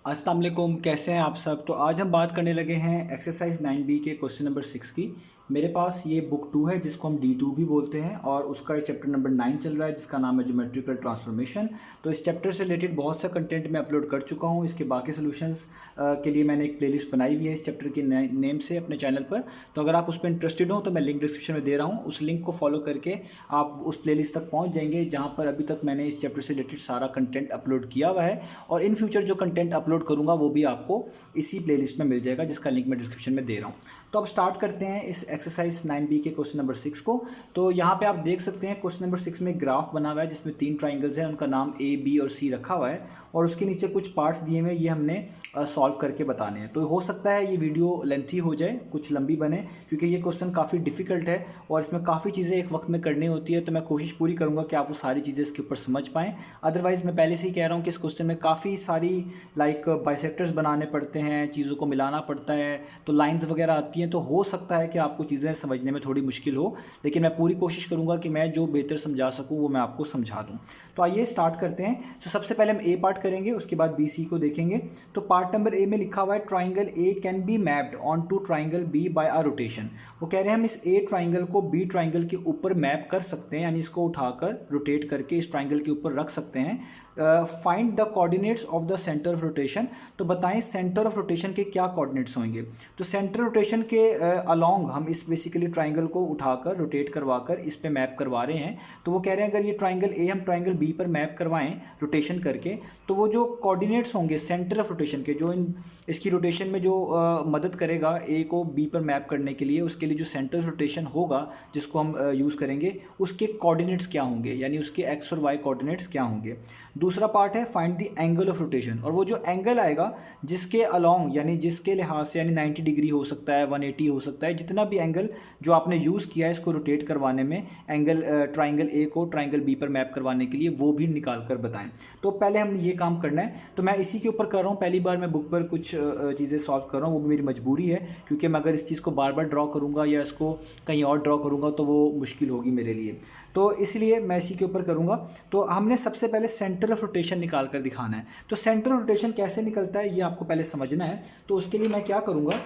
अस्सलाम वालेकुम, कैसे हैं आप सब। तो आज हम बात करने लगे हैं एक्सरसाइज 9B के क्वेश्चन नंबर 6 की। मेरे पास ये बुक 2 है जिसको हम D2 भी बोलते हैं और उसका चैप्टर नंबर 9 चल रहा है जिसका नाम है ज्योमेट्रिकल ट्रांसफॉर्मेशन। तो इस चैप्टर से रिलेटेड बहुत सा कंटेंट मैं अपलोड कर चुका हूँ। इसके बाकी सोल्यूशंस के लिए मैंने एक प्लेलिस्ट बनाई हुई है इस चैप्टर के नेम से अपने चैनल पर। तो अगर आप उस पर इंटरेस्टेड हो तो मैं लिंक डिस्क्रिप्शन में दे रहा हूँ, उस लिंक को फॉलो करके आप उस प्लेलिस्ट तक पहुँच जाएंगे जहाँ पर अभी तक मैंने इस चैप्टर से रिलेटेड सारा कंटेंट अपलोड किया हुआ है। और इन फ्यूचर जो कंटेंट अपलोड करूँगा वो भी आपको इसी प्लेलिस्ट में मिल जाएगा जिसका लिंक मैं डिस्क्रिप्शन में दे रहा हूँ। तो अब स्टार्ट करते हैं इस एक्सरसाइज 9B के क्वेश्चन नंबर 6 को। तो यहाँ पे आप देख सकते हैं क्वेश्चन नंबर 6 में ग्राफ बना हुआ है जिसमें 3 ट्राइंगल्स हैं, उनका नाम A, B और C रखा हुआ है और उसके नीचे कुछ पार्ट्स दिए हुए हैं, ये हमने सॉल्व करके बताने हैं। तो हो सकता है ये वीडियो लेंथी हो जाए, कुछ लंबी बने, क्योंकि ये क्वेश्चन काफ़ी डिफिकल्ट है और इसमें काफ़ी चीज़ें एक वक्त में करनी होती है। तो मैं कोशिश पूरी करूँगा कि आप वो सारी चीज़ें इसके ऊपर समझ पाएँ। अदरवाइज़ मैं पहले से ही कह रहा हूँ कि इस क्वेश्चन में काफ़ी सारी बाइसेक्टर्स बनाने पड़ते हैं, चीज़ों को मिलाना पड़ता है, तो लाइंस वगैरह आती हैं। तो हो सकता है कि आपको चीज़ें समझने में थोड़ी मुश्किल हो, लेकिन मैं पूरी कोशिश करूँगा कि मैं जो बेहतर समझा सकूँ वो मैं आपको समझा दूँ। तो आइए स्टार्ट करते हैं। तो सबसे पहले हम ए पार्ट करेंगे, उसके बाद बी सी को देखेंगे। तो पार्ट नंबर ए में लिखा हुआ है triangle A can be mapped on to triangle B by a rotation. वो कह रहे हैं हम इस ए ट्राइंगल को बी ट्राइंगल के ऊपर मैप कर सकते हैं, यानी इसको उठाकर रोटेट करके इस ट्राइंगल के ऊपर रख सकते हैं। Find the coordinates of the centre of rotation. तो बताएं सेंटर ऑफ रोटेशन के क्या कोऑर्डिनेट्स होंगे। तो सेंटर रोटेशन के अलोंग हम इस बेसिकली ट्राइंगल को उठाकर रोटेट करवाकर इस पे मैप करवा रहे हैं। तो वो कह रहे हैं अगर ये ट्राइंगल ए हम ट्राइंगल बी पर मैप करवाएं रोटेशन करके, तो वो जो कोऑर्डिनेट्स होंगे सेंटर ऑफ रोटेशन के, जो इसकी रोटेशन में जो मदद करेगा ए को बी पर मैप करने के लिए, उसके लिए जो सेंटर ऑफ रोटेशन होगा जिसको हम यूज़ करेंगे, उसके कोऑर्डिनेट्स क्या होंगे, यानी उसके एक्स और वाई कोऑर्डिनेट्स क्या होंगे। दूसरा पार्ट है find the angle of rotation, और वो जो एंगल आएगा जिसके अलोंग यानी जिसके लिहाज से, यानी 90 डिग्री हो सकता है, 180 हो सकता है, जितना भी एंगल जो आपने यूज़ किया है इसको रोटेट करवाने में, एंगल ट्राइंगल ए को ट्राइंगल बी पर मैप करवाने के लिए, वो भी निकाल कर बताएं। तो पहले हमने ये काम करना है। तो मैं इसी के ऊपर कर रहा हूँ, पहली बार मैं बुक पर कुछ चीज़ें सॉल्व कर रहा हूँ, वो भी मेरी मजबूरी है, क्योंकि मैं अगर इस चीज़ को बार बार ड्रॉ करूँगा या इसको कहीं और ड्रॉ करूँगा तो वो मुश्किल होगी मेरे लिए। तो इसलिए मैं इसी के ऊपर करूँगा। तो हमने सबसे पहले सेंटर ऑफ रोटेशन निकाल कर दिखाना है। तो सेंटर ऑफ रोटेशन कैसे निकलता है ये आपको पहले समझना है। तो उसके लिए मैं क्या करूँगा,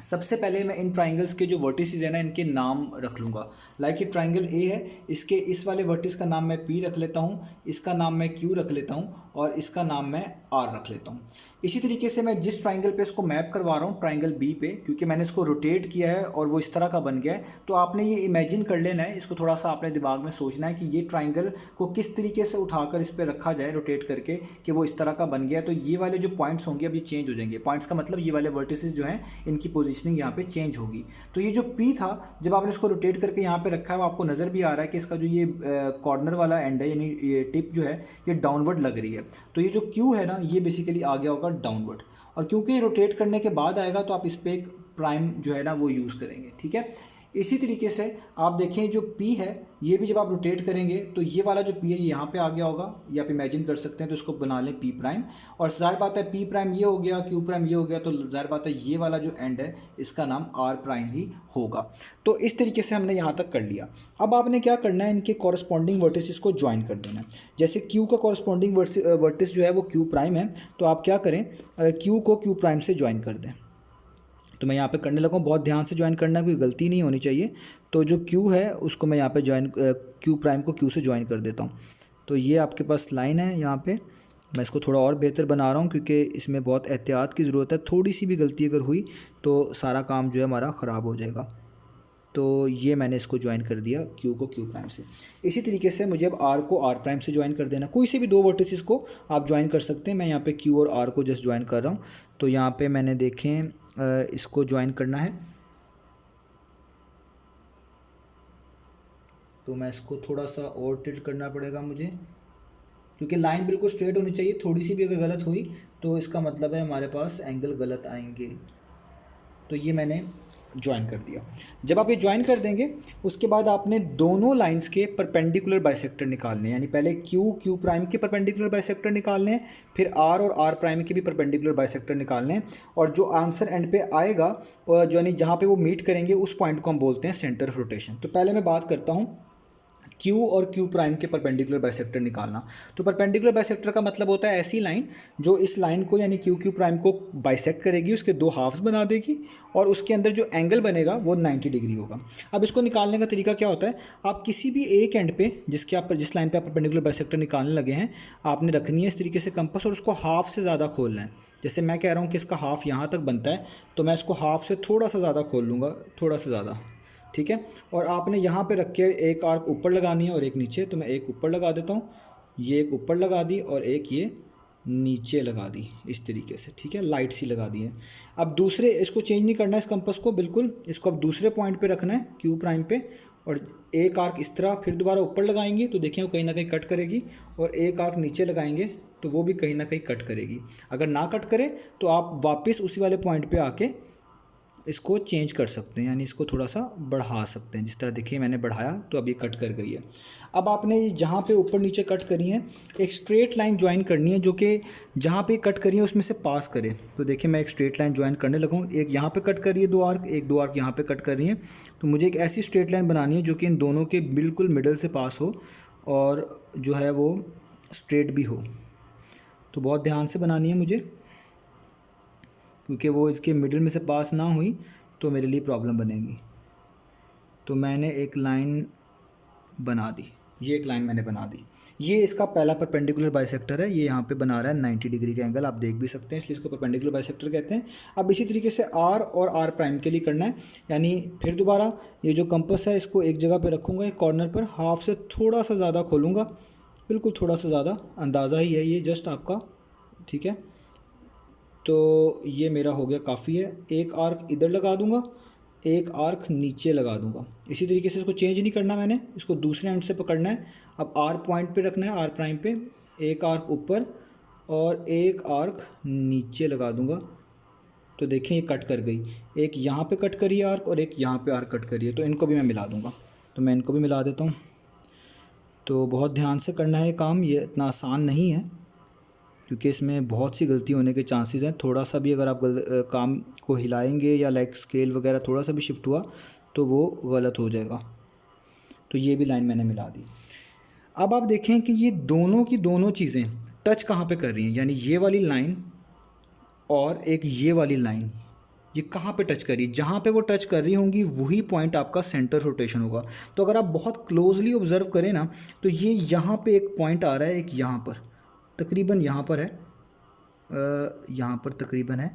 सबसे पहले मैं इन ट्राइंगल्स के जो वर्टिसेस है ना, इनके नाम रख लूँगा। लाइक ये ट्राइंगल ए है, इसके इस वाले वर्टिस का नाम मैं पी रख लेता हूँ, इसका नाम मैं क्यू रख लेता हूँ और इसका नाम मैं आर रख लेता हूँ। इसी तरीके से मैं जिस ट्राइंगल पे इसको मैप करवा रहा हूँ ट्राइंगल बी पे, क्योंकि मैंने इसको रोटेट किया है और वो इस तरह का बन गया है, तो आपने ये इमेजिन कर लेना है, इसको थोड़ा सा अपने दिमाग में सोचना है कि ये ट्राइंगल को किस तरीके से उठाकर इस पर रखा जाए रोटेट करके कि वो इस तरह का बन गया है। तो ये वाले जो पॉइंट्स होंगे अब ये चेंज हो जाएंगे। पॉइंट्स का मतलब ये वाले वर्टिसेस जो हैं इनकी पोजिशनिंग यहाँ पे चेंज होगी। तो ये जो पी था, जब आपने इसको रोटेट करके यहाँ पे रखा है, वो आपको नज़र भी आ रहा है कि इसका जो ये कॉर्नर वाला एंड है, यानी ये टिप जो है ये डाउनवर्ड लग रही है। तो ये जो क्यू है ना, ये बेसिकली आ गया होगा डाउनवर्ड, और क्योंकि रोटेट करने के बाद आएगा तो आप इस पर एक प्राइम जो है ना वो यूज़ करेंगे। ठीक है, इसी तरीके से आप देखें जो P है, ये भी जब आप रोटेट करेंगे तो ये वाला जो P है ये यहाँ पे आ गया होगा, ये आप इमेजिन कर सकते हैं। तो इसको बना लें P प्राइम, और ज़ाहिर बात है P प्राइम ये हो गया, Q प्राइम ये हो गया, तो ज़ाहिर बात है ये वाला जो एंड है इसका नाम R प्राइम ही होगा। तो इस तरीके से हमने यहाँ तक कर लिया। अब आपने क्या करना है, इनके कॉरस्पॉन्डिंग वर्टिसेस को ज्वाइन कर देना है। जैसे Q का कॉरस्पॉन्डिंग वर्टिस जो है वो Q प्राइम है, तो आप क्या करें, Q को Q प्राइम से ज्वाइन कर दें। तो मैं यहाँ पे करने लगा हूँ, बहुत ध्यान से ज्वाइन करना है, कोई गलती नहीं होनी चाहिए। तो जो Q है उसको मैं यहाँ पे ज्वाइन, Q प्राइम को Q से ज्वाइन कर देता हूँ। तो ये आपके पास लाइन है यहाँ पे। मैं इसको थोड़ा और बेहतर बना रहा हूँ क्योंकि इसमें बहुत एहतियात की ज़रूरत है, थोड़ी सी भी गलती अगर हुई तो सारा काम जो है हमारा ख़राब हो जाएगा। तो ये मैंने इसको ज्वाइन कर दिया Q को Q प्राइम से। इसी तरीके से मुझे अब R को R प्राइम से ज्वाइन कर देना। कोई से भी दो वर्टिसेस को आप ज्वाइन कर सकते हैं। मैं यहाँ पे Q और R को जस्ट ज्वाइन कर रहा हूँ। तो यहाँ पे मैंने देखें इसको ज्वाइन करना है, तो मैं इसको थोड़ा सा और टिल्ट करना पड़ेगा मुझे, क्योंकि लाइन बिल्कुल स्ट्रेट होनी चाहिए। थोड़ी सी भी अगर गलत हुई तो इसका मतलब है हमारे पास एंगल गलत आएंगे। तो ये मैंने ज्वाइन कर दिया। जब आप ये ज्वाइन कर देंगे उसके बाद आपने दोनों लाइंस के परपेंडिकुलर बाइसेक्टर निकालने हैं, यानी पहले Q प्राइम के परपेंडिकुलर बाइसेक्टर निकालने हैं, फिर R और R प्राइम के भी परपेंडिकुलर बाइसेक्टर निकालने हैं, और जो आंसर एंड पे आएगा जो यानी जहाँ पे वो मीट करेंगे उस पॉइंट को हम बोलते हैं सेंटर ऑफ रोटेशन। तो पहले मैं बात करता हूँ क्यू और क्यू प्राइम के परपेंडिकुलर बाइसेक्टर निकालना। तो परपेंडिकुलर बाइसेक्टर का मतलब होता है ऐसी लाइन जो इस लाइन को यानी क्यू क्यू प्राइम को बाइसेक्ट करेगी, उसके दो हाफ्स बना देगी और उसके अंदर जो एंगल बनेगा वो 90 डिग्री होगा। अब इसको निकालने का तरीका क्या होता है, आप किसी भी एक एंड पे जिस लाइन पे आप परपेंडिकुलर बाइसेक्टर निकालने लगे हैं, आपने रखनी है इस तरीके से कंपास और उसको हाफ से ज़्यादा खोलना है। जैसे मैं कह रहा हूँ कि इसका हाफ यहाँ तक बनता है, तो मैं इसको हाफ से थोड़ा सा ज़्यादा खोल लूँगा, थोड़ा सा ज़्यादा, ठीक है। और आपने यहाँ पे रख के एक आर्क ऊपर लगानी है और एक नीचे, तो मैं एक ऊपर लगा देता हूँ, ये एक ऊपर लगा दी और एक ये नीचे लगा दी इस तरीके से, ठीक है, लाइट सी लगा दी है। अब दूसरे, इसको चेंज नहीं करना है इस कंपास को बिल्कुल, इसको अब दूसरे पॉइंट पे रखना है क्यू प्राइम पे और एक आर्क इस तरह फिर दोबारा ऊपर लगाएंगे तो देखिए वो कहीं ना कहीं कट करेगी, और एक आर्क नीचे लगाएंगे तो वो भी कहीं ना कहीं कट करेगी। अगर ना कट करे तो आप वापस उसी वाले पॉइंट पे आके इसको चेंज कर सकते हैं, यानी इसको थोड़ा सा बढ़ा सकते हैं। जिस तरह देखिए मैंने बढ़ाया तो अब ये कट कर गई है। अब आपने जहाँ पे ऊपर नीचे कट करी है एक स्ट्रेट लाइन ज्वाइन करनी है जो कि जहाँ पे कट करी है उसमें से पास करे। तो देखिए मैं एक स्ट्रेट लाइन ज्वाइन करने लगा हूँ, एक यहाँ पे कट करी है दो आर्क, एक दो आर्क यहाँ पे कट कर रही है। तो मुझे एक ऐसी स्ट्रेट लाइन बनानी है जो कि इन दोनों के बिल्कुल मिडल से पास हो और जो है वो स्ट्रेट भी हो। तो बहुत ध्यान से बनानी है मुझे, क्योंकि वो इसके मिडिल में से पास ना हुई तो मेरे लिए प्रॉब्लम बनेगी। तो मैंने एक लाइन बना दी, ये एक लाइन मैंने बना दी। ये इसका पहला परपेंडिकुलर बाइसेक्टर है, ये यहाँ पे बना रहा है 90 डिग्री का एंगल, आप देख भी सकते हैं, इसलिए इसको परपेंडिकुलर बाइसेक्टर कहते हैं। अब इसी तरीके से आर और आर प्राइम के लिए करना है, यानी फिर दोबारा ये जो कंपास है इसको एक जगह पे रखूँगा, एक कॉर्नर पर हाफ से थोड़ा सा ज़्यादा खोलूँगा, बिल्कुल थोड़ा सा ज़्यादा, अंदाज़ा ही है ये जस्ट आपका, ठीक है। तो ये मेरा हो गया काफ़ी है। एक आर्क इधर लगा दूंगा, एक आर्क नीचे लगा दूंगा। इसी तरीके से इसको चेंज नहीं करना मैंने, इसको दूसरे एंड से पकड़ना है। अब आर पॉइंट पे रखना है, आर प्राइम पे एक आर्क ऊपर और एक आर्क नीचे लगा दूंगा। तो देखें ये कट कर गई, एक यहाँ पे कट करी है आर्क और एक यहाँ पे आर्क कट करी है, तो इनको भी मैं मिला दूंगा। तो मैं इनको भी मिला देता हूँ। तो बहुत ध्यान से करना है काम, ये इतना आसान नहीं है क्योंकि इसमें बहुत सी गलती होने के चांसेस हैं। थोड़ा सा भी अगर आप काम को हिलाएंगे या लाइक स्केल वगैरह थोड़ा सा भी शिफ्ट हुआ तो वो गलत हो जाएगा। तो ये भी लाइन मैंने मिला दी। अब आप देखें कि ये दोनों की दोनों चीज़ें टच कहाँ पे कर रही हैं, यानी ये वाली लाइन और एक ये वाली लाइन, ये कहाँ पे टच कर रही है, जहाँ पे वो टच कर रही होंगी वही पॉइंट आपका सेंटर रोटेशन होगा। तो अगर आप बहुत क्लोजली ऑब्जर्व करें ना, तो ये यहाँ पे एक पॉइंट आ रहा है, एक यहाँ पर तकरीबन यहाँ पर है, यहाँ पर तकरीबन है,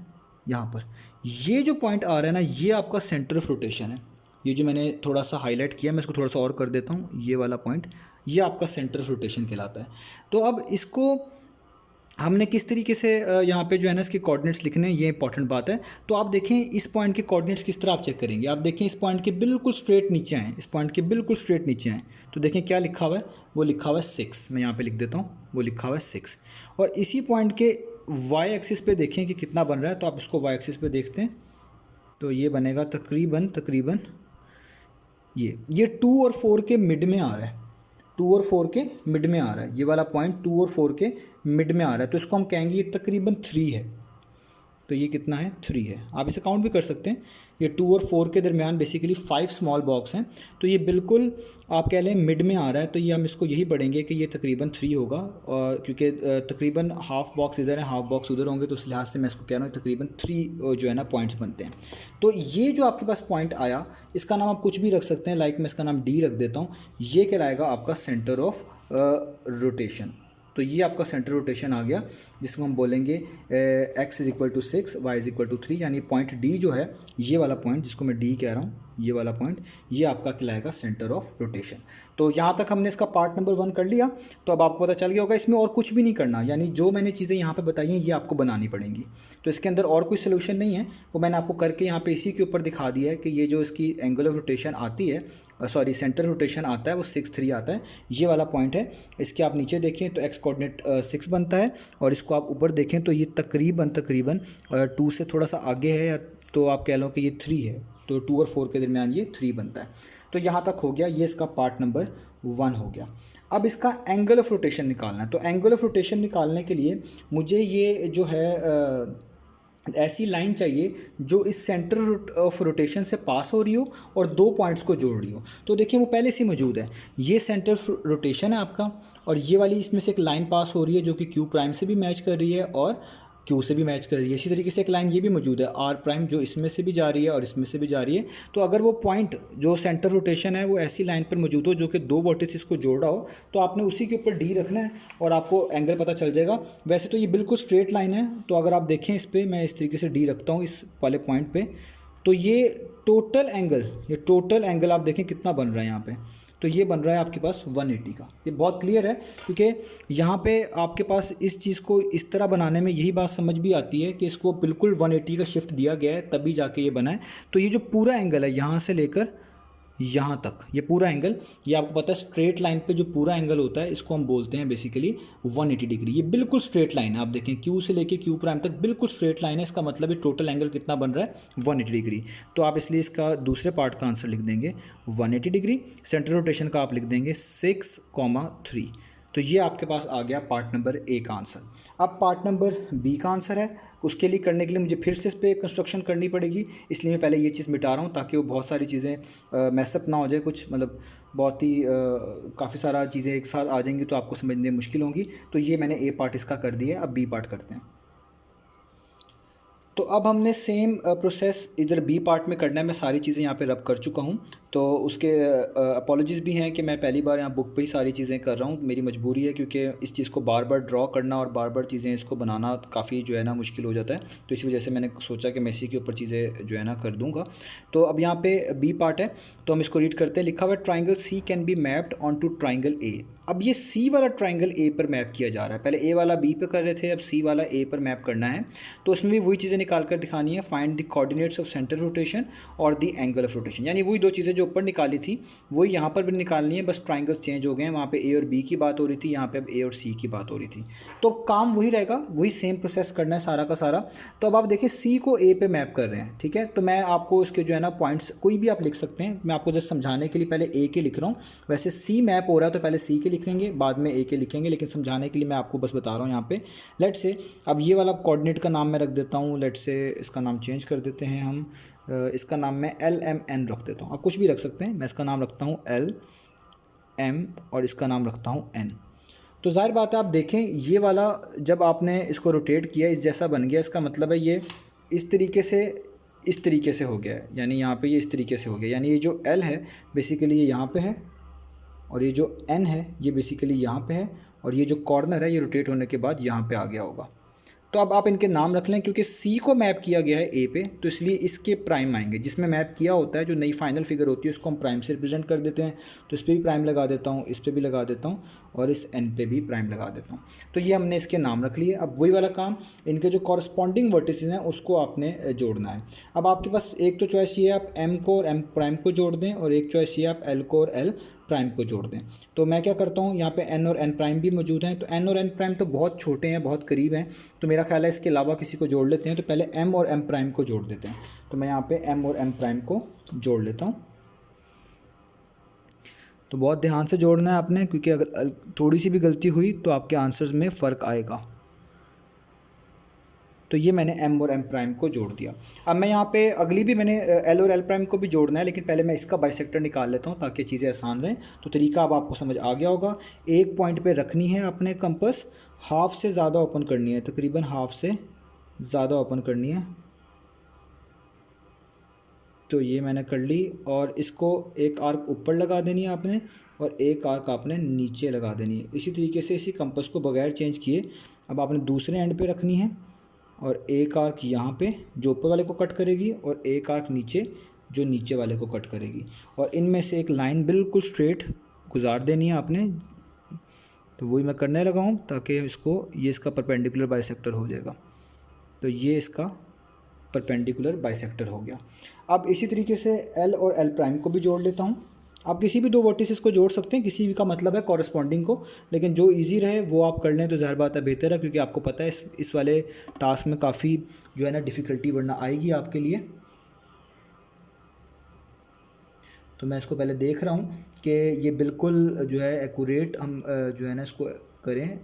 यहाँ पर ये जो पॉइंट आ रहा है ना, ये आपका सेंटर ऑफ रोटेशन है। ये जो मैंने थोड़ा सा हाईलाइट किया, मैं इसको थोड़ा सा और कर देता हूँ, ये वाला पॉइंट ये आपका सेंटर ऑफ रोटेशन कहलाता है। तो अब इसको हमने किस तरीके से यहाँ पे जो है ना इसके कोऑर्डिनेट्स लिखने हैं, ये इंपॉर्टेंट बात है। तो आप देखें इस पॉइंट के कोऑर्डिनेट्स किस तरह आप चेक करेंगे। आप देखें इस पॉइंट के बिल्कुल स्ट्रेट नीचे आएँ, इस पॉइंट के बिल्कुल स्ट्रेट नीचे आएँ, तो देखें क्या लिखा हुआ है, वो लिखा हुआ है 6। मैं यहाँ पे लिख देता हूँ, वो लिखा हुआ है 6। और इसी पॉइंट के वाई एक्सिस पे देखें कि कितना बन रहा है। तो आप इसको वाई एक्सिस पे देखते हैं तो ये बनेगा तकरीबन ये 2 और 4 के मिड में आ रहा है, 2 और 4 के मिड में आ रहा है, ये वाला पॉइंट 2 और 4 के मिड में आ रहा है। तो इसको हम कहेंगे ये तकरीबन 3 है। तो ये कितना है, 3 है। आप इसे काउंट भी कर सकते हैं। ये 2 और 4 के दरमियान बेसिकली 5 स्मॉल बॉक्स हैं, तो ये बिल्कुल आप कह लें मिड में आ रहा है। तो ये हम इसको यही पढ़ेंगे कि ये तकरीबन 3 होगा, और क्योंकि तकरीबन हाफ बॉक्स इधर है, हाफ बॉक्स उधर होंगे, तो इस लिहाज से मैं इसको कह रहा हूँ तकरीबन 3 जो है ना पॉइंट्स बनते हैं। तो ये जो आपके पास पॉइंट आया, इसका नाम आप कुछ भी रख सकते हैं, लाइक मैं इसका नाम डी रख देता हूँ। ये कहलाएगा आपका सेंटर ऑफ रोटेशन। तो ये आपका सेंटर रोटेशन आ गया, जिसको हम बोलेंगे x = 6, y = 3, यानी पॉइंट डी जो है, ये वाला पॉइंट जिसको मैं डी कह रहा हूँ, ये वाला पॉइंट ये आपका कहलाएगा सेंटर ऑफ रोटेशन। तो यहाँ तक हमने इसका पार्ट नंबर 1 कर लिया। तो अब आपको पता चल गया होगा इसमें और कुछ भी नहीं करना, यानी जो मैंने चीज़ें यहाँ पे बताई हैं ये आपको बनानी पड़ेंगी। तो इसके अंदर और कोई सोल्यूशन नहीं है, वो मैंने आपको करके यहाँ पे इसी के ऊपर दिखा दिया है कि ये जो इसकी एंगल ऑफ रोटेशन आती है, सेंटर रोटेशन आता है, वो 6-3 आता है। ये वाला पॉइंट है, इसके आप नीचे देखें तो एक्स कोऑर्डिनेट 6 बनता है, और इसको आप ऊपर देखें तो ये तकरीबन 2 से थोड़ा सा आगे है, या तो आप कह लो कि ये 3 है। तो 2 और 4 के दरमियान ये 3 बनता है। तो यहाँ तक हो गया, ये इसका पार्ट नंबर 1 हो गया। अब इसका एंगल ऑफ रोटेशन निकालना है। तो एंगल ऑफ रोटेशन निकालने के लिए मुझे ये जो है ऐसी लाइन चाहिए जो इस सेंटर ऑफ रोटेशन से पास हो रही हो और दो पॉइंट्स को जोड़ रही हो। तो देखिए वो पहले से मौजूद है, ये सेंटर रोटेशन है आपका, और ये वाली इसमें से एक लाइन पास हो रही है जो कि क्यू प्राइम से भी मैच कर रही है और क्यू से भी मैच कर रही है। इसी तरीके से एक लाइन ये भी मौजूद है आर प्राइम जो इसमें से भी जा रही है और इसमें से भी जा रही है। तो अगर वो पॉइंट जो सेंटर रोटेशन है वो ऐसी लाइन पर मौजूद हो जो कि दो वर्टिसेस को जोड़ रहा हो, तो आपने उसी के ऊपर डी रखना है और आपको एंगल पता चल जाएगा। वैसे तो ये बिल्कुल स्ट्रेट लाइन है, तो अगर आप देखें इस पर मैं इस तरीके से डी रखता हूँ इस वाले पॉइंट पे, तो ये टोटल एंगल आप देखें कितना बन रहा है यहाँ पे। तो ये बन रहा है आपके पास 180 का। ये बहुत क्लियर है क्योंकि यहाँ पे आपके पास इस चीज़ को इस तरह बनाने में यही बात समझ भी आती है कि इसको बिल्कुल 180 का शिफ्ट दिया गया है तभी जाके ये बना है। तो ये जो पूरा एंगल है यहाँ से लेकर यहाँ तक, ये पूरा एंगल, ये आपको पता है स्ट्रेट लाइन पे जो पूरा एंगल होता है इसको हम बोलते हैं बेसिकली 180 डिग्री। ये बिल्कुल स्ट्रेट लाइन है, आप देखें क्यू से लेके क्यू प्राइम तक बिल्कुल स्ट्रेट लाइन है। इसका मतलब है टोटल एंगल कितना बन रहा है 180 डिग्री। तो आप इसलिए इसका दूसरे पार्ट का आंसर लिख देंगे 180 डिग्री। सेंटर रोटेशन का आप लिख देंगे 6,3। तो ये आपके पास आ गया पार्ट नंबर ए का आंसर। अब पार्ट नंबर बी का आंसर है, उसके लिए करने के लिए मुझे फिर से इस पर कंस्ट्रक्शन करनी पड़ेगी, इसलिए मैं पहले ये चीज़ मिटा रहा हूँ ताकि वो बहुत सारी चीज़ें मैसअप ना हो जाए, कुछ मतलब बहुत ही काफ़ी सारा चीज़ें एक साथ आ जाएंगी तो आपको समझने में मुश्किल होंगी। तो ये मैंने ए पार्ट इसका कर दिया है, अब बी पार्ट करते हैं। तो अब हमने सेम प्रोसेस इधर बी पार्ट में करना है। मैं सारी चीज़ें यहाँ पे रब कर चुका हूँ, तो उसके अपॉलॉजीज़ भी हैं कि मैं पहली बार यहाँ बुक पे ही सारी चीज़ें कर रहा हूँ। मेरी मजबूरी है क्योंकि इस चीज़ को बार बार ड्रॉ करना और बार बार चीज़ें इसको बनाना काफ़ी जो है ना मुश्किल हो जाता है। तो इसी वजह से मैंने सोचा कि मैं इसी के ऊपर चीज़ें जो है ना कर दूँगा। तो अब यहाँ पे बी पार्ट है, तो हम इसको रीड करते हैं। लिखा हुआ है triangle C can be mapped on to triangle A. अब ये सी वाला ट्राइंगल ए पर मैप किया जा रहा है, पहले ए वाला बी पे कर रहे थे, अब सी वाला ए पर मैप करना है। तो उसमें भी वही चीज़ें निकाल कर दिखानी है, find the coordinates of centre rotation और द एंगल ऑफ रोटेशन। यानी वही दो चीज़ें जो ऊपर निकाली थी वही यहाँ पर भी निकालनी है, बस ट्राइंगल्स चेंज हो गए हैं। वहाँ पे ए और बी की बात हो रही थी, यहाँ पे अब ए और सी की बात हो रही थी। तो काम वही रहेगा, वही सेम प्रोसेस करना है सारा का सारा। तो अब आप देखिए सी को ए पे मैप कर रहे हैं, ठीक है। तो मैं आपको इसके जो है ना पॉइंट्स कोई भी आप लिख सकते हैं, मैं आपको जस्ट समझाने के लिए पहले ए के लिख रहा हूँ। वैसे सी मैप हो रहा है तो पहले सी के लिखेंगे बाद में ए के लिखेंगे, लेकिन समझाने के लिए मैं आपको बस बता रहा हूँ यहाँ पे। लेट से अब ये वाला कोऑर्डिनेट का नाम मैं रख देता हूँ, लेट से इसका नाम चेंज कर देते हैं हम, इसका नाम मैं LMN रख देता हूँ। आप कुछ भी रख सकते हैं, मैं इसका नाम रखता हूँ LM और इसका नाम रखता हूँ N। तो जाहिर बात है आप देखें ये वाला जब आपने इसको रोटेट किया इस जैसा बन गया, इसका मतलब है ये इस तरीके से हो गया है, यानी यहाँ पे ये इस तरीके से हो गया। यानी ये जो L है बेसिकली ये यहाँ पे है और ये जो N है ये बेसिकली यहाँ पे है, और ये जो कॉर्नर है ये रोटेट होने के बाद यहाँ पे आ गया होगा। तो अब आप इनके नाम रख लें, क्योंकि सी को मैप किया गया है ए पे तो इसलिए इसके प्राइम आएंगे। जिसमें मैप किया होता है जो नई फाइनल फिगर होती है उसको हम प्राइम से रिप्रेजेंट कर देते हैं। तो इस पर भी प्राइम लगा देता हूँ, इस पर भी लगा देता हूँ और इस एन पे भी प्राइम लगा देता हूँ। तो ये हमने इसके नाम रख लिए। अब वही वाला काम, इनके जो कॉरस्पॉन्डिंग वर्टिसेस हैं उसको आपने जोड़ना है। अब आपके पास एक तो चॉइस ये है आप एम को और एम प्राइम को जोड़ दें, और एक चॉइस ये आप एल को और एल प्राइम को जोड़ दें। तो मैं क्या करता हूँ, यहाँ पे एन और एन प्राइम भी मौजूद हैं, तो एन और एन प्राइम तो बहुत छोटे हैं, बहुत करीब हैं, तो मेरा ख्याल है इसके अलावा किसी को जोड़ लेते हैं। तो पहले एम और एम प्राइम को जोड़ देते हैं। तो मैं यहाँ पे एम और एम प्राइम को जोड़ लेता हूँ। तो बहुत ध्यान से जोड़ना है आपने, क्योंकि अगर थोड़ी सी भी गलती हुई तो आपके आंसर्स में फ़र्क आएगा। तो ये मैंने एम और एम प्राइम को जोड़ दिया। अब मैं यहाँ पे अगली भी मैंने एल और एल प्राइम को भी जोड़ना है, लेकिन पहले मैं इसका बाइसेक्टर निकाल लेता हूँ ताकि चीज़ें आसान रहें। तो तरीका अब आपको समझ आ गया होगा। एक पॉइंट पे रखनी है अपने कंपास, हाफ से ज़्यादा ओपन करनी है, तकरीबन हाफ से ज़्यादा ओपन करनी है। तो ये मैंने कर ली, और इसको एक आर्क ऊपर लगा देनी है आपने और एक आर्क आपने नीचे लगा देनी है। इसी तरीके से इसी कंपास को बगैर चेंज किए अब आपने दूसरे एंड पे रखनी है, और एक आर्क यहाँ पे जो ऊपर वाले को कट करेगी और एक आर्क नीचे जो नीचे वाले को कट करेगी, और इनमें से एक लाइन बिल्कुल स्ट्रेट गुजार देनी है आपने। तो वही मैं करने लगा हूँ ताकि ये इसका परपेंडिकुलर बाइसेक्टर हो जाएगा। तो ये इसका परपेंडिकुलर बाइसेक्टर हो गया। अब इसी तरीके से एल और एल प्राइम को भी जोड़ लेता हूँ। आप किसी भी दो वर्टिसेस को जोड़ सकते हैं, किसी भी का मतलब है कॉरस्पॉन्डिंग को, लेकिन जो इजी रहे वो आप कर लें तो ज़ाहिर बात है बेहतर है, क्योंकि आपको पता है इस वाले टास्क में काफ़ी जो है ना डिफ़िकल्टी वरना आएगी आपके लिए। तो मैं इसको पहले देख रहा हूँ कि ये बिल्कुल जो है एक्यूरेट हम जो है ना इसको करें।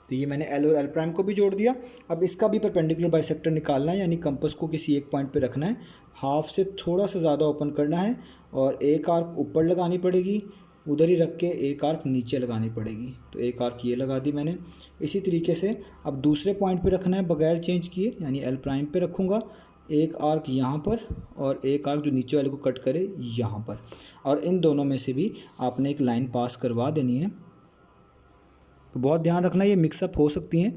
तो ये मैंने एल और एल प्राइम को भी जोड़ दिया। अब इसका भी परपेंडिकुलर बाइसेक्टर निकालना है, यानी कंपास को किसी एक पॉइंट पे रखना है, हाफ से थोड़ा सा ज़्यादा ओपन करना है और एक आर्क ऊपर लगानी पड़ेगी, उधर ही रख के एक आर्क नीचे लगानी पड़ेगी। तो एक आर्क ये लगा दी मैंने। इसी तरीके से अब दूसरे पॉइंट पे रखना है बगैर चेंज किए, यानी एल प्राइम पे रखूँगा, एक आर्क यहाँ पर और एक आर्क जो नीचे वाले को कट करे यहाँ पर, और इन दोनों में से भी आपने एक लाइन पास करवा देनी है। तो बहुत ध्यान रखना, ये मिक्सअप हो सकती हैं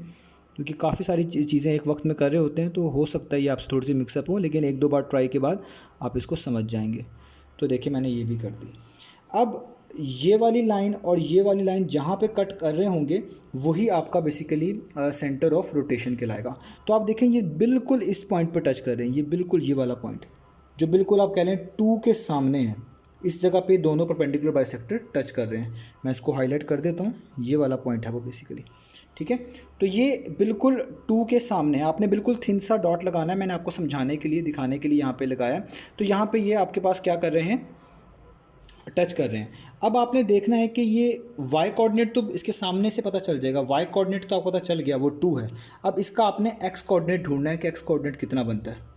क्योंकि काफ़ी सारी चीज़ें एक वक्त में कर रहे होते हैं, तो हो सकता है ये आपसे थोड़ी सी मिक्सअप हो, लेकिन एक दो बार ट्राई के बाद आप इसको समझ जाएंगे। तो देखिए मैंने ये भी कर दी। अब ये वाली लाइन और ये वाली लाइन जहाँ पे कट कर रहे होंगे वही आपका बेसिकली सेंटर ऑफ रोटेशन कहलाएगा। तो आप देखें ये बिल्कुल इस पॉइंट पे टच कर रहे हैं, ये बिल्कुल ये वाला पॉइंट जो बिल्कुल आप कह लें 2 के सामने है, इस जगह पे दोनों परपेंडिकुलर बाइसेक्टर टच कर रहे हैं। मैं इसको हाईलाइट कर देता हूँ, ये वाला पॉइंट है वो बेसिकली, ठीक है। तो ये बिल्कुल 2 के सामने है, आपने बिल्कुल थिन सा डॉट लगाना है, मैंने आपको समझाने के लिए दिखाने के लिए यहाँ पे लगाया। तो यहाँ पे ये आपके पास क्या कर रहे हैं, टच कर रहे हैं। अब आपने देखना है कि ये y कोऑर्डिनेट तो इसके सामने से पता चल जाएगा, y कोऑर्डिनेट तो आपको पता चल गया वो 2 है। अब इसका आपने x कोऑर्डिनेट ढूंढना है कि x कोऑर्डिनेट कितना बनता है।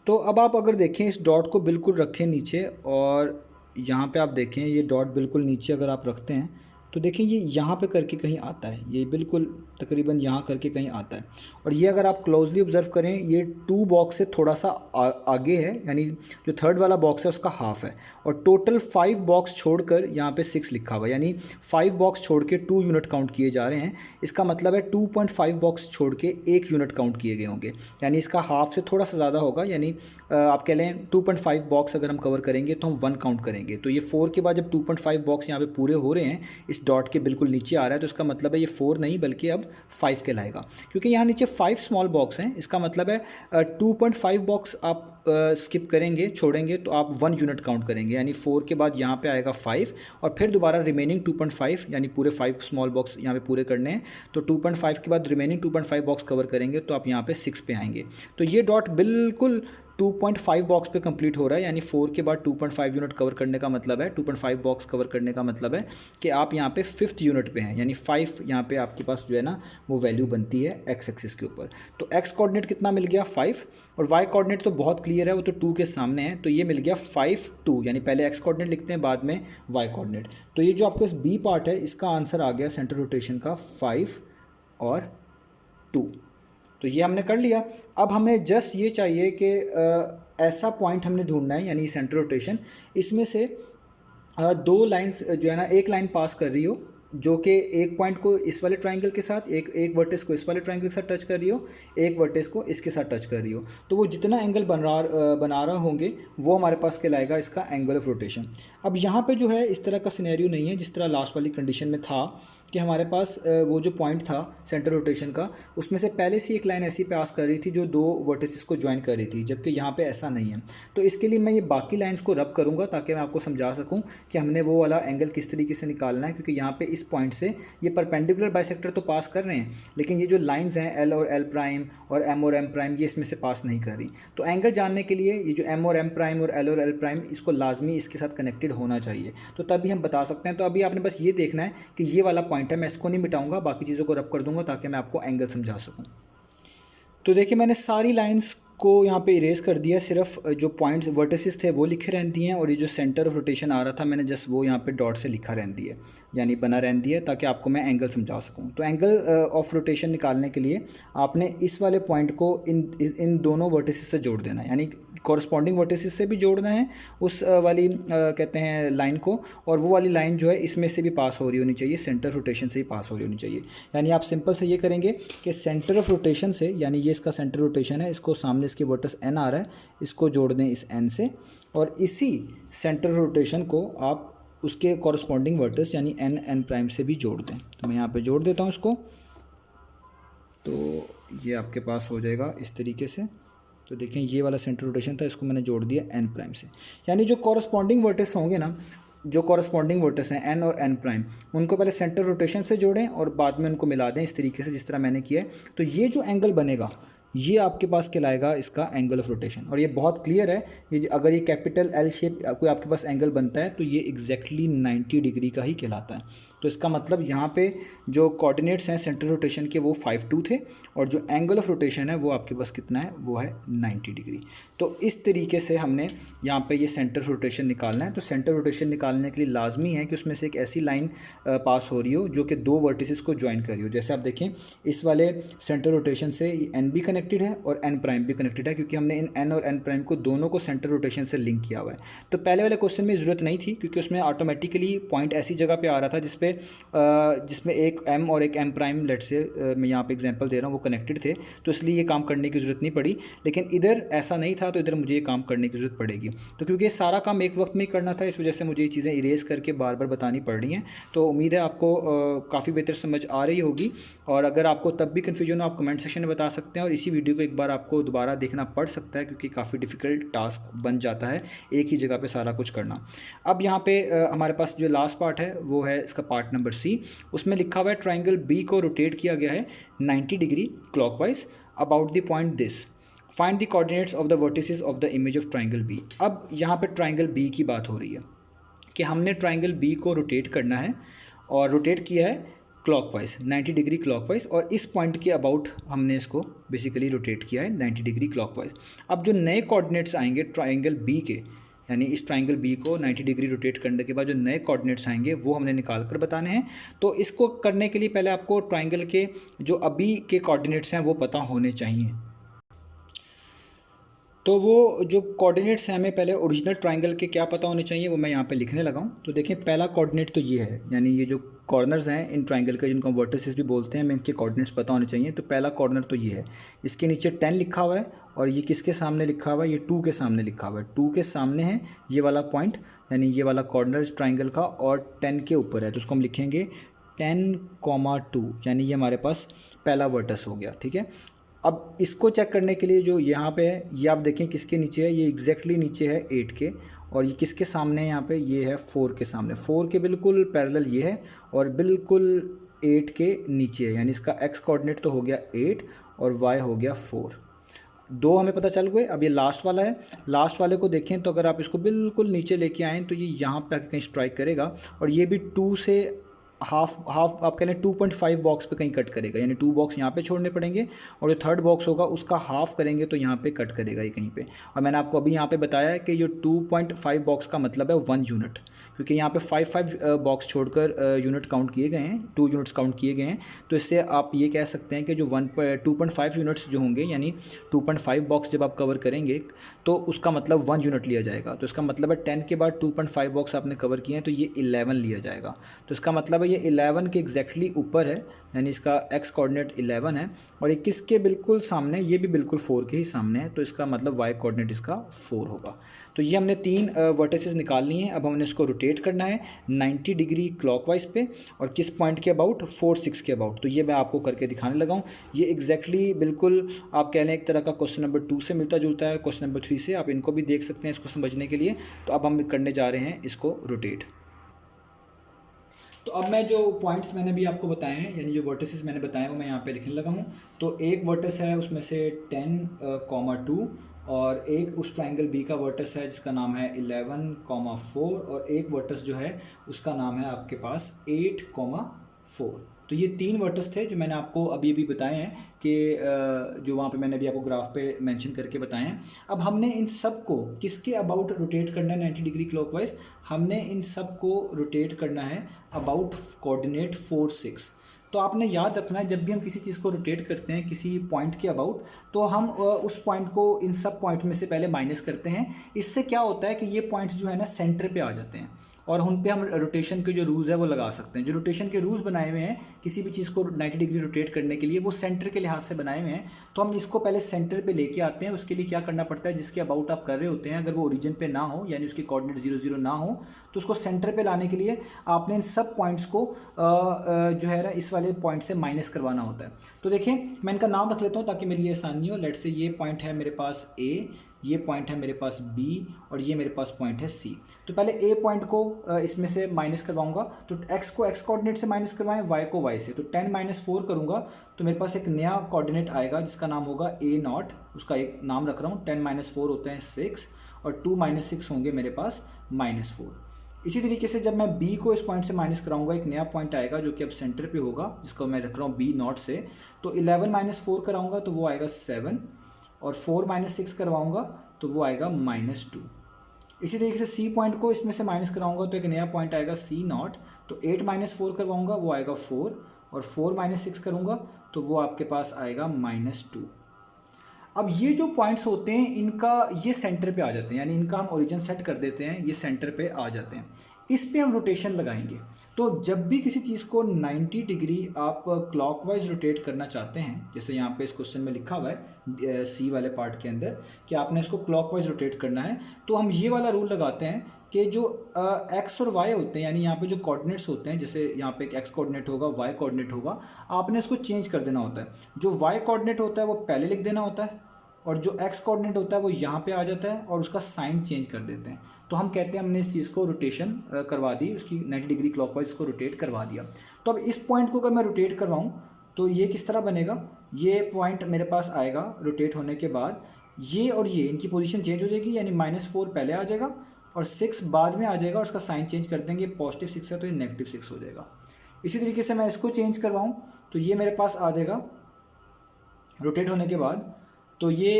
तो अब आप अगर देखें इस डॉट को बिल्कुल रखें नीचे और यहाँ पे आप देखें ये डॉट बिल्कुल नीचे अगर आप रखते हैं तो देखें ये यहाँ पे करके कहीं आता है, ये बिल्कुल तकरीबन यहाँ करके कहीं आता है। और ये अगर आप क्लोजली ऑब्जर्व करें ये 2 बॉक्स से थोड़ा सा आगे है, यानी जो थर्ड वाला बॉक्स है उसका हाफ है। और टोटल 5 बॉक्स छोड़कर यहाँ पे 6 लिखा हुआ है, यानी 5 बॉक्स छोड़ के 2 यूनिट काउंट किए जा रहे हैं। इसका मतलब है 2.5 बॉक्स छोड़ के 1 यूनिट काउंट किए गए होंगे, यानी इसका हाफ से थोड़ा सा ज़्यादा होगा। यानी आप कह लें 2.5 बॉक्स अगर हम कवर करेंगे तो हम 1 काउंट करेंगे। तो ये 4 के बाद जब 2.5 बॉक्स यहाँ पे पूरे हो रहे हैं, इस डॉट के बिल्कुल नीचे आ रहा है, तो इसका मतलब है ये 4 नहीं बल्कि अब 5 कहलाएगा, क्योंकि यहाँ नीचे 5 स्मॉल बॉक्स हैं। इसका मतलब है 2.5 बॉक्स आप स्किप करेंगे, छोड़ेंगे, तो आप 1 यूनिट काउंट करेंगे, यानी 4 के बाद यहाँ पे आएगा 5 और फिर दोबारा रिमेनिंग 2.5, यानी पूरे 5 स्मॉल बॉक्स यहाँ पे पूरे करने हैं। तो 2.5 के बाद रिमेनिंग 2.5 बॉक्स कवर करेंगे तो आप यहाँ पे 6 पे आएंगे। तो ये डॉट बिल्कुल 2.5 बॉक्स पे कंप्लीट हो रहा है, यानी 4 के बाद 2.5 यूनिट कवर करने का मतलब है, 2.5 बॉक्स कवर करने का मतलब है कि आप यहाँ पे 5th यूनिट पे हैं, यानी 5 यहाँ पे आपके पास जो है ना वो वैल्यू बनती है एक्स एक्सिस के ऊपर। तो एक्स कोऑर्डिनेट कितना मिल गया 5, और वाई कोऑर्डिनेट तो बहुत क्लियर है, वो तो 2 के सामने है, तो ये मिल गया 5 2, यानी पहले एक्स कोऑर्डिनेट लिखते हैं बाद में वाई कोऑर्डिनेट। तो ये जो आपके पास बी पार्ट है इसका आंसर आ गया सेंटर रोटेशन का 5 और 2। तो ये हमने कर लिया। अब हमें जस्ट ये चाहिए कि ऐसा पॉइंट हमने ढूंढना है, यानी सेंटर रोटेशन, इसमें से 2 लाइंस जो है ना, एक लाइन पास कर रही हो जो कि एक पॉइंट को इस वाले ट्राइंगल के साथ, एक वर्टेक्स को इस वाले ट्राइंगल के साथ टच कर रही हो, एक वर्टेक्स को इसके साथ टच कर रही हो। तो वो जितना एंगल बना रहा होंगे वो हमारे पास कहलाएगा इसका एंगल ऑफ रोटेशन। अब यहाँ पे जो है इस तरह का सिनेरियो नहीं है जिस तरह लास्ट वाली कंडीशन में था कि हमारे पास वो जो पॉइंट था सेंटर रोटेशन का, उसमें से पहले से एक लाइन ऐसी पास कर रही थी जो 2 वर्टिसेस को ज्वाइन कर रही थी, जबकि यहाँ पे ऐसा नहीं है। तो इसके लिए मैं ये बाकी लाइंस को रब करूँगा ताकि मैं आपको समझा सकूँ कि हमने वो वाला एंगल किस तरीके से निकालना है, क्योंकि यहाँ पे इस पॉइंट से ये परपेंडिकुलर बाइसेक्टर तो पास कर रहे हैं, लेकिन ये जो लाइन्स हैं एल और एल प्राइम और एम प्राइम, ये इसमें से पास नहीं कर रही। तो एंगल जानने के लिए ये जो एम और एम प्राइम और एल प्राइम, इसको लाजमी इसके साथ कनेक्टेड होना चाहिए, तो तभी हम बता सकते हैं। तो अभी आपने बस ये देखना है कि ये वाला पॉइंट है, मैं इसको नहीं मिटाऊंगा, बाकी चीज़ों को रब कर दूंगा ताकि मैं आपको एंगल समझा सकूं। तो देखिए मैंने सारी लाइंस को यहाँ पे इरेज कर दिया, सिर्फ जो पॉइंट्स वर्टिसेस थे वो लिखे रहती हैं, और ये जो सेंटर ऑफ रोटेशन आ रहा था मैंने जस्ट वो यहाँ पे डॉट से लिखा रहती है, यानी बना रहती है, ताकि आपको मैं एंगल समझा सकूँ। तो एंगल ऑफ रोटेशन निकालने के लिए आपने इस वाले पॉइंट को इन दोनों वर्टिसेस से जोड़ देना है, यानी कॉरस्पॉन्डिंग वर्टिसेस से भी जोड़ना है उस वाली कहते हैं लाइन को, और वो वाली लाइन जो है इसमें से भी पास हो रही होनी चाहिए, सेंटर रोटेशन से ही पास हो रही होनी चाहिए। यानी आप सिंपल से ये करेंगे कि सेंटर ऑफ रोटेशन से, यानी ये इसका सेंटर रोटेशन है, इसको सामने इसके वर्टिस एन आ रहा है, इसको जोड़ दें इस एन से, और इसी सेंटर रोटेशन को आप उसके कॉरस्पॉन्डिंग वर्टिस यानी एन एन प्राइम से भी जोड़ दें। तो मैं यहाँ पे जोड़ देता हूँ इसको, तो ये आपके पास हो जाएगा इस तरीके से। तो देखें ये वाला सेंटर रोटेशन था, इसको मैंने जोड़ दिया एन प्राइम से, यानी जो कॉरस्पॉन्डिंग वर्टिस होंगे ना, जो कॉरस्पॉन्डिंग वर्टिस हैं एन और एन प्राइम, उनको पहले सेंटर रोटेशन से जोड़ें और बाद में उनको मिला दें इस तरीके से जिस तरह मैंने किया है। तो ये जो एंगल बनेगा ये आपके पास कहलाएगा इसका एंगल ऑफ रोटेशन। और ये बहुत क्लियर है, ये अगर ये कैपिटल एल शेप कोई आपके पास एंगल बनता है तो ये एग्जैक्टली 90 डिग्री का ही कहलाता है। तो तो इसका मतलब यहाँ पे जो कोऑर्डिनेट्स हैं सेंटर रोटेशन के वो 5 2 थे, और जो एंगल ऑफ रोटेशन है वो आपके पास कितना है, वो है 90 डिग्री। तो इस तरीके से हमने यहाँ पे ये सेंटर रोटेशन निकालना है। तो सेंटर रोटेशन निकालने के लिए लाजमी है कि उसमें से एक ऐसी लाइन पास हो रही हो जो कि दो वर्टिसेस को ज्वाइन कर रही हो। जैसे आप देखें इस वाले सेंटर रोटेशन से एन भी कनेक्टेड है और एन प्राइम भी कनेक्टेड है, क्योंकि हमने इन एन और एन प्राइम को दोनों को सेंटर रोटेशन से लिंक किया हुआ है। तो पहले वाले क्वेश्चन में ज़रूरत नहीं थी, क्योंकि उसमें ऑटोमेटिकली पॉइंट ऐसी जगह पे आ रहा था जिसमें एक एम और एक एम प्राइम, लेट से मैं यहाँ पे एग्जांपल दे रहा हूँ, वो कनेक्टेड थे, तो इसलिए ये काम करने की ज़रूरत नहीं पड़ी। लेकिन इधर ऐसा नहीं था, तो इधर मुझे ये काम करने की ज़रूरत पड़ेगी। तो क्योंकि सारा काम एक वक्त में ही करना था, इस वजह से मुझे ये चीज़ें इरेज करके बार बार बतानी पड़ रही हैं। तो उम्मीद है आपको काफ़ी बेहतर समझ आ रही होगी, और अगर आपको तब भी कन्फ्यूजन हो आप कमेंट सेक्शन में बता सकते हैं, और इसी वीडियो को एक बार आपको दोबारा देखना पड़ सकता है, क्योंकि काफ़ी डिफ़िकल्ट टास्क बन जाता है एक ही जगह पे सारा कुछ करना। अब यहाँ पे हमारे पास जो लास्ट पार्ट है वो है इसका पार्ट नंबर सी। उसमें लिखा हुआ है ट्राइंगल बी को रोटेट किया गया है 90 degree clockwise about the point this, find the coordinates of the vertices of the image of triangle B. अब यहाँ पे ट्राइंगल बी की बात हो रही है कि हमने ट्राइंगल बी को रोटेट करना है, और रोटेट किया है क्लॉकवाइज 90 डिग्री क्लॉकवाइज, और इस पॉइंट के अबाउट हमने इसको बेसिकली रोटेट किया है 90 डिग्री क्लॉकवाइज। अब जो नए कोऑर्डिनेट्स आएंगे ट्राइंगल बी के, यानी इस ट्राइंगल बी को 90 डिग्री रोटेट करने के बाद जो नए कोऑर्डिनेट्स आएंगे वो हमने निकाल कर बताने हैं। तो इसको करने के लिए पहले आपको ट्राइंगल के जो अभी के कोऑर्डिनेट्स हैं वो पता होने चाहिए। तो वो जो कोऑर्डिनेट्स हैं हमें पहले ओरिजिनल ट्राइंगल के क्या पता होने चाहिए, वो मैं यहाँ पे लिखने लगा हूँ। तो देखिए पहला कोऑर्डिनेट तो ये है, यानी ये जो कॉर्नर्स हैं इन ट्राइंगल के जिनको वर्टिसेस भी बोलते हैं, हमें इनके कोऑर्डिनेट्स पता होने चाहिए। तो पहला कॉर्नर तो ये है, इसके नीचे 10 लिखा हुआ है, और ये किसके सामने लिखा हुआ है, ये 2 के सामने लिखा हुआ है। 2 के सामने है ये वाला पॉइंट, यानी ये वाला कॉर्नर ट्राइंगल का, और 10 के ऊपर है, तो उसको हम लिखेंगे 10,2, यानी ये हमारे पास पहला वर्टस हो गया। ठीक है, अब इसको चेक करने के लिए जो यहाँ पे है ये आप देखें किसके नीचे है, ये एग्जैक्टली नीचे है 8 के, और ये किसके सामने है यहाँ पे, ये है 4 के सामने। 4 के बिल्कुल पैरेलल ये है, और बिल्कुल 8 के नीचे है, यानी इसका एक्स कोऑर्डिनेट तो हो गया 8 और वाई हो गया 4। दो हमें पता चल गए। अब ये लास्ट वाला है, लास्ट वाले को देखें तो अगर आप इसको बिल्कुल नीचे लेके आएँ तो ये यहाँ पे आके कहीं स्ट्राइक करेगा, और ये भी 2 से हाफ आप कह लें 2.5 बॉक्स पे कहीं कट करेगा, यानी 2 बॉक्स यहाँ पे छोड़ने पड़ेंगे, और जो थर्ड बॉक्स होगा उसका हाफ करेंगे तो यहाँ पे कट करेगा ये कहीं पे। और मैंने आपको अभी यहाँ पे बताया है कि जो 2.5 बॉक्स का मतलब है 1 यूनिट, क्योंकि यहाँ पे 5 बॉक्स छोड़कर यूनिट काउंट किए गए हैं, 2 यूनिट्स काउंट किए गए हैं। तो इससे आप ये कह सकते हैं कि जो 2.5 यूनिट्स जो होंगे, यानी 2.5 बॉक्स जब आप कवर करेंगे तो उसका मतलब 1 यूनिट लिया जाएगा। तो इसका मतलब है 10 के बाद 2.5 बॉक्स आपने कवर किए हैं तो ये 11 लिया जाएगा। तो इसका मतलब ये 11 के एग्जैक्टली ऊपर है, यानी इसका एक्स कोऑर्डिनेट 11 है, और 21 के बिल्कुल सामने, ये भी बिल्कुल 4 के ही सामने है, तो इसका मतलब वाई कोऑर्डिनेट इसका 4 होगा। तो ये हमने 3 वर्टिसेस निकाल लिए हैं। अब हमने इसको रोटेट करना है 90 डिग्री क्लॉकवाइज पे, और किस पॉइंट के अबाउट, 4 6 के अबाउट। तो ये मैं आपको करके दिखाने लगा हूँ। ये एग्जैक्टली बिल्कुल आप कह लें एक तरह का क्वेश्चन नंबर 2 से मिलता जुलता है, क्वेश्चन नंबर 3 से, आप इनको भी देख सकते हैं इसको समझने के लिए। तो अब हम करने जा रहे हैं इसको रोटेट। तो अब मैं जो पॉइंट्स मैंने भी आपको बताए हैं, यानी जो वर्टिसेस मैंने बताए वो मैं यहाँ पे लिखने लगा हूँ। तो एक वर्टिस है उसमें से 10,2, और एक उस ट्राइंगल बी का वर्टिस है जिसका नाम है 11,4, और एक वर्टिस जो है उसका नाम है आपके पास 8,4। तो ये 3 वर्टिस थे जो मैंने आपको अभी अभी बताए हैं कि जो वहाँ पे मैंने अभी आपको ग्राफ पे मेंशन करके बताए हैं। अब हमने इन सब को किसके अबाउट रोटेट करना है 90 डिग्री क्लॉकवाइज, हमने इन सब को रोटेट करना है अबाउट कोऑर्डिनेट 4 6। तो आपने याद रखना है जब भी हम किसी चीज़ को रोटेट करते हैं किसी पॉइंट के अबाउट, तो हम उस पॉइंट को इन सब पॉइंट में से पहले माइनस करते हैं। इससे क्या होता है कि ये पॉइंट्स जो है ना सेंटर पे आ जाते हैं, और उन पे हम रोटेशन के जो रूल्स है वो लगा सकते हैं। जो रोटेशन के रूल्स बनाए हुए हैं किसी भी चीज़ को 90 डिग्री रोटेट करने के लिए, वो सेंटर के लिहाज से बनाए हुए हैं। तो हम इसको पहले सेंटर पे लेके आते हैं। उसके लिए क्या करना पड़ता है, जिसके अबाउट आप कर रहे होते हैं अगर वो ओरिजिन पे ना हो, यानी उसकी कोऑर्डिनेट 0 0 ना हो, तो उसको सेंटर पे लाने के लिए आपने इन सब पॉइंट्स को जो है ना इस वाले पॉइंट से माइनस करवाना होता है। तो देखिए मैं इनका नाम रख लेता हूँ ताकि मेरे लिए आसानी हो। लेट से ये पॉइंट है मेरे पास ए, ये पॉइंट है मेरे पास बी, और ये मेरे पास पॉइंट है सी। तो पहले ए पॉइंट को इसमें से माइनस करवाऊंगा। तो एक्स को एक्स कोऑर्डिनेट से माइनस करवाएं, वाई को वाई से। तो 10 - 4 करूंगा तो मेरे पास एक नया कोऑर्डिनेट आएगा जिसका नाम होगा A0। उसका एक नाम रख रहा हूँ। 10 - 4 होते हैं 6, और 2 - 6 होंगे मेरे पास -4। इसी तरीके से जब मैं बी को इस पॉइंट से माइनस कराऊंगा, एक नया पॉइंट आएगा जो कि अब सेंटर पे होगा, जिसको मैं रख रहा हूँ बी नॉट से। तो 11 माइनस 4 कराऊंगा तो वो आएगा 7, और 4 माइनस 6 करवाऊंगा तो वो आएगा -2। इसी तरीके से सी पॉइंट को इसमें से माइनस कराऊंगा तो एक नया पॉइंट आएगा सी नॉट। तो 8 माइनस 4 करवाऊंगा वो आएगा 4, और 4 माइनस 6 करूँगा तो वो आपके पास आएगा -2। अब ये जो पॉइंट्स होते हैं इनका ये सेंटर पे आ जाते हैं, यानी इनका हम ओरिजिन सेट कर देते हैं, ये सेंटर पे आ जाते हैं। इस पे हम रोटेशन लगाएंगे। तो जब भी किसी चीज़ को 90 डिग्री आप क्लॉकवाइज रोटेट करना चाहते हैं, जैसे यहाँ पे इस क्वेश्चन में लिखा हुआ है सी वाले पार्ट के अंदर कि आपने इसको क्लॉकवाइज रोटेट करना है, तो हम ये वाला रूल लगाते हैं कि जो एक्स और वाई होते हैं, यानी यहाँ पे जो कोऑर्डिनेट्स होते हैं, जैसे यहाँ पे एक एक्स कोऑर्डिनेट होगा, वाई कोऑर्डिनेट होगा, आपने इसको चेंज कर देना होता है। जो वाई कोऑर्डिनेट होता है वो पहले लिख देना होता है, और जो एक्स कोऑर्डिनेट होता है वो यहाँ पे आ जाता है और उसका साइन चेंज कर देते हैं। तो हम कहते हैं हमने इस चीज़ को रोटेशन करवा दी, उसकी 90 डिग्री क्लॉकवाइज इसको रोटेट करवा दिया। तो अब इस पॉइंट को अगर मैं रोटेट करवाऊँ तो ये किस तरह बनेगा, ये पॉइंट मेरे पास आएगा रोटेट होने के बाद, ये और ये इनकी पोजीशन चेंज हो जाएगी, यानी -4 पहले आ जाएगा और 6 बाद में आ जाएगा, और उसका साइन चेंज कर देंगे, +6 है तो ये -6 हो जाएगा। इसी तरीके से मैं इसको चेंज करवाऊँ तो ये मेरे पास आ जाएगा रोटेट होने के बाद, तो ये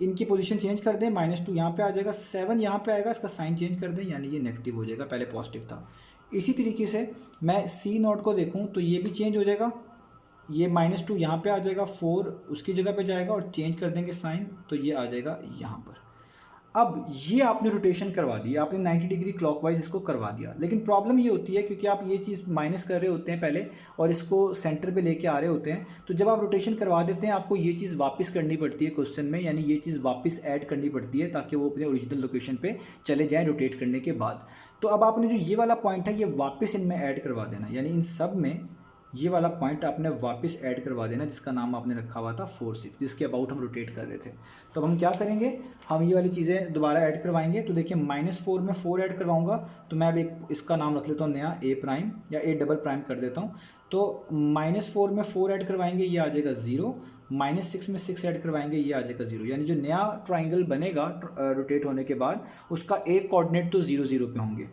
इनकी पोजीशन चेंज कर दें, -2 यहाँ पे आ जाएगा, 7 यहाँ पे आएगा, इसका साइन चेंज कर दें, यानी ये नेगेटिव हो जाएगा, पहले पॉजिटिव था। इसी तरीके से मैं सी नॉट को देखूँ तो ये भी चेंज हो जाएगा, ये -2 यहाँ पे आ जाएगा, 4 उसकी जगह पे जाएगा और चेंज कर देंगे साइन, तो ये आ जाएगा यहाँ पर। अब ये आपने रोटेशन करवा दी, आपने 90 डिग्री क्लॉकवाइज इसको करवा दिया, लेकिन प्रॉब्लम ये होती है क्योंकि आप ये चीज़ माइनस कर रहे होते हैं पहले और इसको सेंटर पे लेके आ रहे होते हैं, तो जब आप रोटेशन करवा देते हैं आपको ये चीज़ वापस करनी पड़ती है क्वेश्चन में, यानी ये चीज़ वापस ऐड करनी पड़ती है ताकि वो अपने ओरिजिनल लोकेशन पे चले जाएँ रोटेट करने के बाद। तो अब आपने जो ये वाला पॉइंट है ये वापस इनमें ऐड करवा देना, यानी इन सब में ये वाला पॉइंट आपने वापस ऐड करवा देना, जिसका नाम आपने रखा हुआ था 4 6, जिसके अबाउट हम रोटेट कर रहे थे। तो अब हम क्या करेंगे, हम ये वाली चीज़ें दोबारा ऐड करवाएंगे। तो देखिए -4 में 4 ऐड करवाऊंगा, तो मैं अब एक इसका नाम रख लेता हूँ नया A प्राइम या A डबल प्राइम कर देता हूँ। तो -4 में 4 ऐड करवाएंगे, ये आ जाएगा 0, -6 में 6 ऐड करवाएंगे, ये आ जाएगा 0, यानी जो नया ट्राइंगल बनेगा रोटेट होने के बाद उसका एक कोऑर्डिनेट तो 0 0 पे होंगे।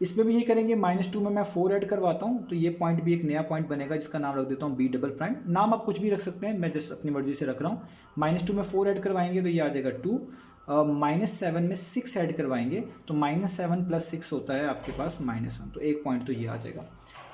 इसमें भी ये करेंगे, -2 में मैं 4 ऐड करवाता हूँ, तो ये पॉइंट भी एक नया पॉइंट बनेगा जिसका नाम रख देता हूँ B डबल प्राइम। नाम आप कुछ भी रख सकते हैं, मैं जस्ट अपनी मर्जी से रख रहा हूँ। -2 में 4 ऐड करवाएंगे तो ये आ जाएगा 2, -7 में 6 ऐड करवाएंगे तो -7 + 6 होता है आपके पास -1, तो एक पॉइंट तो ये आ जाएगा।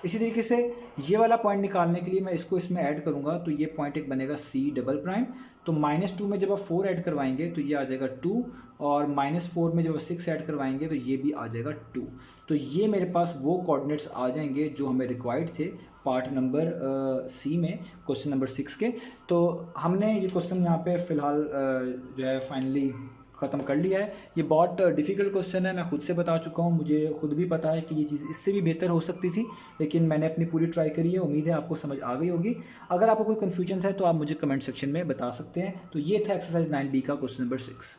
इसी तरीके से ये वाला पॉइंट निकालने के लिए मैं इसको इसमें ऐड करूँगा, तो ये पॉइंट एक बनेगा C डबल प्राइम। तो -2 में जब आप 4 ऐड करवाएंगे तो ये आ जाएगा 2, और -4 में जब आप 6 ऐड करवाएंगे तो ये भी आ जाएगा 2। तो ये मेरे पास वो कोऑर्डिनेट्स आ जाएंगे जो हमें रिक्वायर्ड थे पार्ट नंबर सी में, क्वेश्चन नंबर 6 के। तो हमने ये क्वेश्चन यहाँ पे फ़िलहाल जो है फाइनली ख़त्म कर लिया है। ये बहुत डिफ़िकल्ट क्वेश्चन है, मैं खुद से बता चुका हूँ, मुझे खुद भी पता है कि ये चीज़ इससे भी बेहतर हो सकती थी, लेकिन मैंने अपनी पूरी ट्राई करी है। उम्मीद है आपको समझ आ गई होगी। अगर आपको कोई कन्फ्यूजन है तो आप मुझे कमेंट सेक्शन में बता सकते हैं। तो ये था एक्सरसाइज 9B का क्वेश्चन नंबर 6।